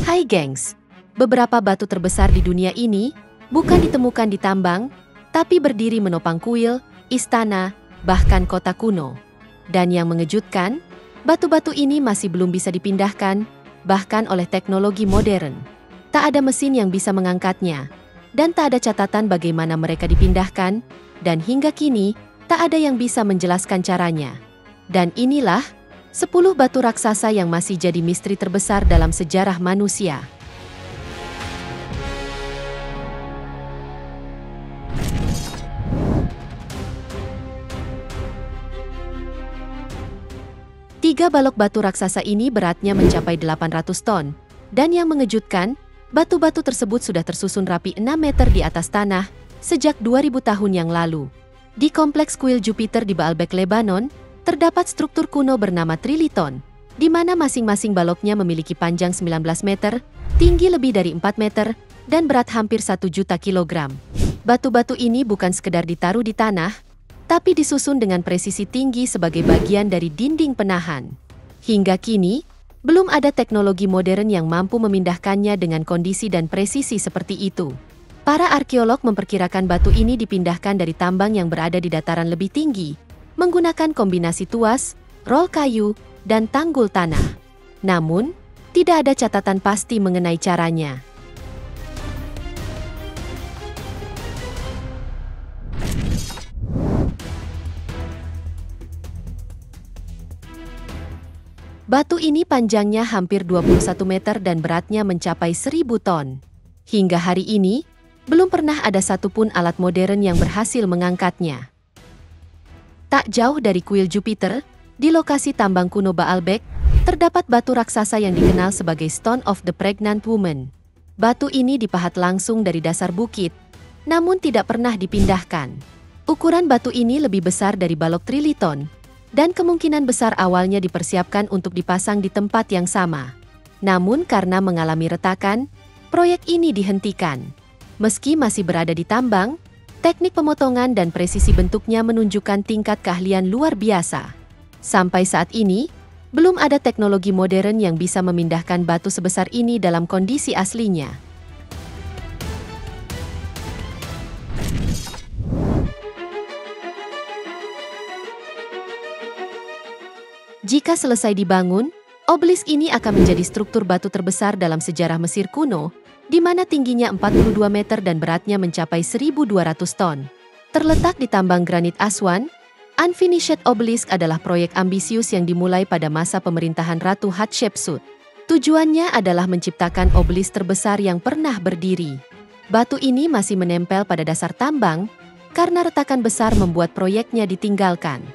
Hai gengs, beberapa batu terbesar di dunia ini bukan ditemukan di tambang, tapi berdiri menopang kuil, istana, bahkan kota kuno. Dan yang mengejutkan, batu-batu ini masih belum bisa dipindahkan, bahkan oleh teknologi modern. Tak ada mesin yang bisa mengangkatnya, dan tak ada catatan bagaimana mereka dipindahkan, dan hingga kini, tak ada yang bisa menjelaskan caranya. Dan inilah 10 batu raksasa yang masih jadi misteri terbesar dalam sejarah manusia. Tiga balok batu raksasa ini beratnya mencapai 800 ton. Dan yang mengejutkan, batu-batu tersebut sudah tersusun rapi 6 meter di atas tanah sejak 2000 tahun yang lalu. Di kompleks kuil Jupiter di Baalbek, Lebanon, terdapat struktur kuno bernama Triliton, di mana masing-masing baloknya memiliki panjang 19 meter, tinggi lebih dari 4 meter, dan berat hampir 1 juta kilogram. Batu-batu ini bukan sekedar ditaruh di tanah, tapi disusun dengan presisi tinggi sebagai bagian dari dinding penahan. Hingga kini, belum ada teknologi modern yang mampu memindahkannya dengan kondisi dan presisi seperti itu. Para arkeolog memperkirakan batu ini dipindahkan dari tambang yang berada di dataran lebih tinggi, menggunakan kombinasi tuas, rol kayu, dan tanggul tanah. Namun, tidak ada catatan pasti mengenai caranya. Batu ini panjangnya hampir 21 meter dan beratnya mencapai 1000 ton. Hingga hari ini, belum pernah ada satupun alat modern yang berhasil mengangkatnya. Tak jauh dari kuil Jupiter, di lokasi tambang kuno Baalbek, terdapat batu raksasa yang dikenal sebagai Stone of the Pregnant Woman. Batu ini dipahat langsung dari dasar bukit, namun tidak pernah dipindahkan. Ukuran batu ini lebih besar dari balok Triliton, dan kemungkinan besar awalnya dipersiapkan untuk dipasang di tempat yang sama. Namun karena mengalami retakan, proyek ini dihentikan. Meski masih berada di tambang, teknik pemotongan dan presisi bentuknya menunjukkan tingkat keahlian luar biasa. Sampai saat ini, belum ada teknologi modern yang bisa memindahkan batu sebesar ini dalam kondisi aslinya. Jika selesai dibangun, obelisk ini akan menjadi struktur batu terbesar dalam sejarah Mesir kuno, di mana tingginya 42 meter dan beratnya mencapai 1.200 ton. Terletak di tambang granit Aswan, Unfinished Obelisk adalah proyek ambisius yang dimulai pada masa pemerintahan Ratu Hatshepsut. Tujuannya adalah menciptakan obelisk terbesar yang pernah berdiri. Batu ini masih menempel pada dasar tambang, karena retakan besar membuat proyeknya ditinggalkan.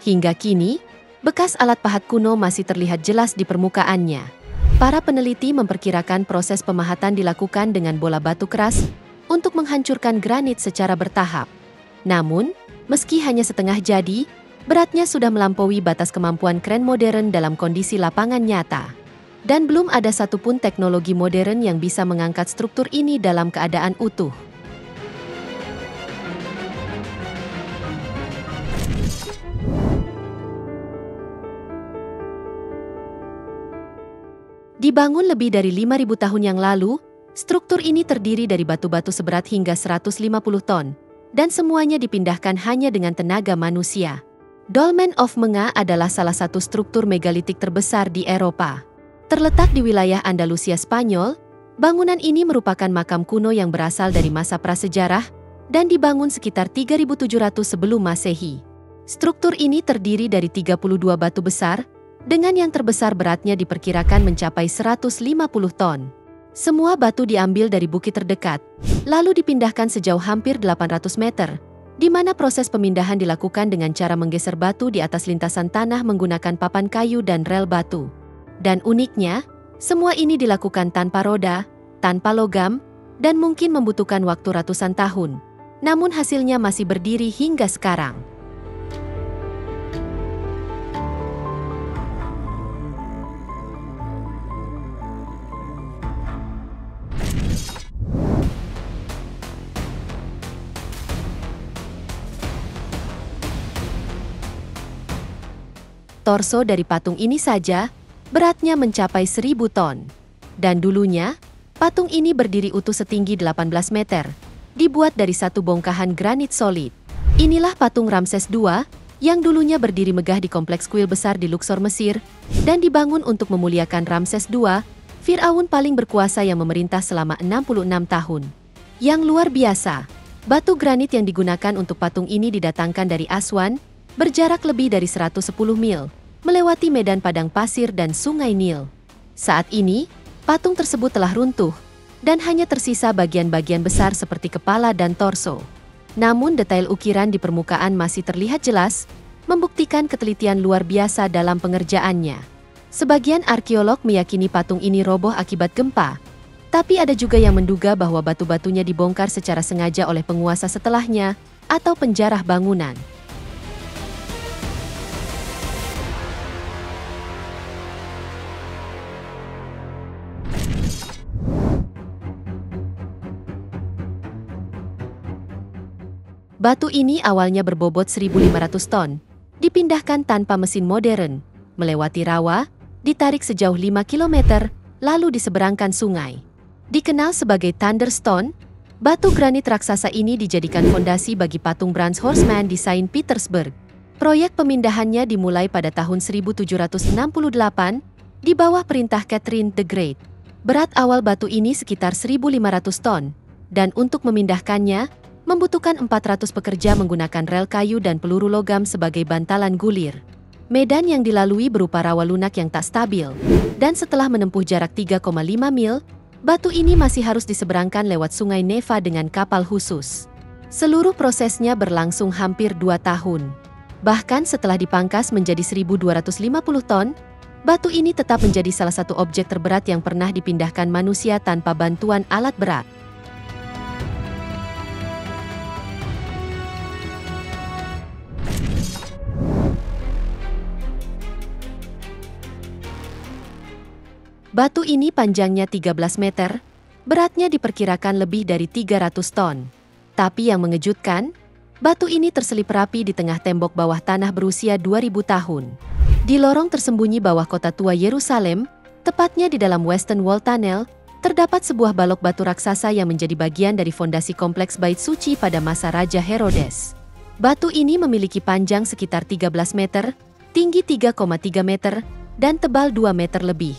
Hingga kini, bekas alat pahat kuno masih terlihat jelas di permukaannya. Para peneliti memperkirakan proses pemahatan dilakukan dengan bola batu keras untuk menghancurkan granit secara bertahap. Namun, meski hanya setengah jadi, beratnya sudah melampaui batas kemampuan kren modern dalam kondisi lapangan nyata. Dan belum ada satupun teknologi modern yang bisa mengangkat struktur ini dalam keadaan utuh. Dibangun lebih dari 5.000 tahun yang lalu, struktur ini terdiri dari batu-batu seberat hingga 150 ton, dan semuanya dipindahkan hanya dengan tenaga manusia. Dolmen of Menga adalah salah satu struktur megalitik terbesar di Eropa. Terletak di wilayah Andalusia, Spanyol, bangunan ini merupakan makam kuno yang berasal dari masa prasejarah dan dibangun sekitar 3.700 sebelum Masehi. Struktur ini terdiri dari 32 batu besar, dengan yang terbesar beratnya diperkirakan mencapai 150 ton. Semua batu diambil dari bukit terdekat, lalu dipindahkan sejauh hampir 800 meter, di mana proses pemindahan dilakukan dengan cara menggeser batu di atas lintasan tanah menggunakan papan kayu dan rel batu. Dan uniknya, semua ini dilakukan tanpa roda, tanpa logam, dan mungkin membutuhkan waktu ratusan tahun. Namun hasilnya masih berdiri hingga sekarang. Torso dari patung ini saja, beratnya mencapai 1.000 ton. Dan dulunya, patung ini berdiri utuh setinggi 18 meter, dibuat dari satu bongkahan granit solid. Inilah patung Ramses II, yang dulunya berdiri megah di kompleks kuil besar di Luxor, Mesir, dan dibangun untuk memuliakan Ramses II, Firaun paling berkuasa yang memerintah selama 66 tahun. Yang luar biasa, batu granit yang digunakan untuk patung ini didatangkan dari Aswan, berjarak lebih dari 110 mil, melewati medan padang pasir dan sungai Nil. Saat ini, patung tersebut telah runtuh, dan hanya tersisa bagian-bagian besar seperti kepala dan torso. Namun detail ukiran di permukaan masih terlihat jelas, membuktikan ketelitian luar biasa dalam pengerjaannya. Sebagian arkeolog meyakini patung ini roboh akibat gempa, tapi ada juga yang menduga bahwa batu-batunya dibongkar secara sengaja oleh penguasa setelahnya atau penjarah bangunan. Batu ini awalnya berbobot 1.500 ton, dipindahkan tanpa mesin modern, melewati rawa, ditarik sejauh 5 km, lalu diseberangkan sungai. Dikenal sebagai Thunderstone, batu granit raksasa ini dijadikan fondasi bagi patung Bronze Horseman di Saint Petersburg. Proyek pemindahannya dimulai pada tahun 1768, di bawah perintah Catherine the Great. Berat awal batu ini sekitar 1.500 ton, dan untuk memindahkannya, membutuhkan 400 pekerja menggunakan rel kayu dan peluru logam sebagai bantalan gulir. Medan yang dilalui berupa rawa lunak yang tak stabil, dan setelah menempuh jarak 3,5 mil, batu ini masih harus diseberangkan lewat sungai Neva dengan kapal khusus. Seluruh prosesnya berlangsung hampir 2 tahun. Bahkan setelah dipangkas menjadi 1.250 ton, batu ini tetap menjadi salah satu objek terberat yang pernah dipindahkan manusia tanpa bantuan alat berat. Batu ini panjangnya 13 meter, beratnya diperkirakan lebih dari 300 ton. Tapi yang mengejutkan, batu ini terselip rapi di tengah tembok bawah tanah berusia 2000 tahun. Di lorong tersembunyi bawah kota tua Yerusalem, tepatnya di dalam Western Wall Tunnel, terdapat sebuah balok batu raksasa yang menjadi bagian dari fondasi kompleks Bait Suci pada masa Raja Herodes. Batu ini memiliki panjang sekitar 13 meter, tinggi 3,3 meter, dan tebal 2 meter lebih.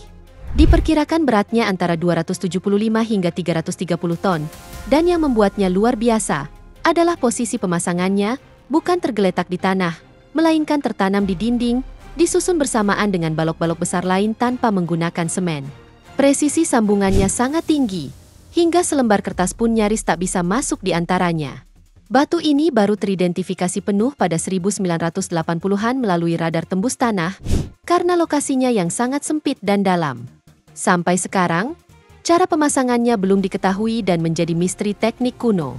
Diperkirakan beratnya antara 275 hingga 330 ton, dan yang membuatnya luar biasa adalah posisi pemasangannya, bukan tergeletak di tanah, melainkan tertanam di dinding, disusun bersamaan dengan balok-balok besar lain tanpa menggunakan semen. Presisi sambungannya sangat tinggi, hingga selembar kertas pun nyaris tak bisa masuk di antaranya. Batu ini baru teridentifikasi penuh pada 1980-an melalui radar tembus tanah, karena lokasinya yang sangat sempit dan dalam. Sampai sekarang, cara pemasangannya belum diketahui dan menjadi misteri teknik kuno.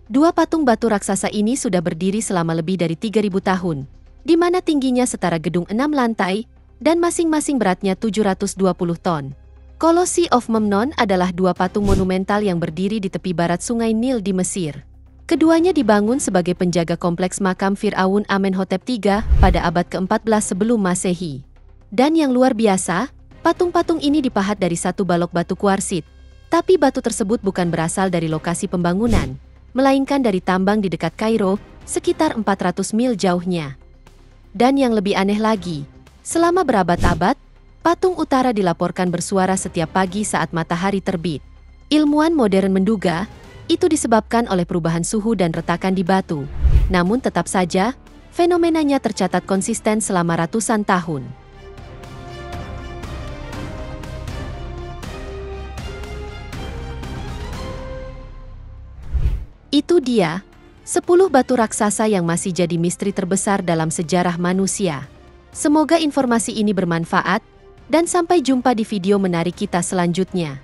Dua patung batu raksasa ini sudah berdiri selama lebih dari 3.000 tahun, di mana tingginya setara gedung 6 lantai, dan masing-masing beratnya 720 ton. Colossi of Memnon adalah dua patung monumental yang berdiri di tepi barat sungai Nil di Mesir. Keduanya dibangun sebagai penjaga kompleks makam Firaun Amenhotep III pada abad ke-14 sebelum Masehi. Dan yang luar biasa, patung-patung ini dipahat dari satu balok batu kuarsit. Tapi batu tersebut bukan berasal dari lokasi pembangunan, melainkan dari tambang di dekat Kairo, sekitar 400 mil jauhnya. Dan yang lebih aneh lagi, selama berabad-abad, patung utara dilaporkan bersuara setiap pagi saat matahari terbit. Ilmuwan modern menduga, itu disebabkan oleh perubahan suhu dan retakan di batu. Namun tetap saja, fenomenanya tercatat konsisten selama ratusan tahun. Itu dia, 10 batu raksasa yang masih jadi misteri terbesar dalam sejarah manusia. Semoga informasi ini bermanfaat, dan sampai jumpa di video menarik kita selanjutnya.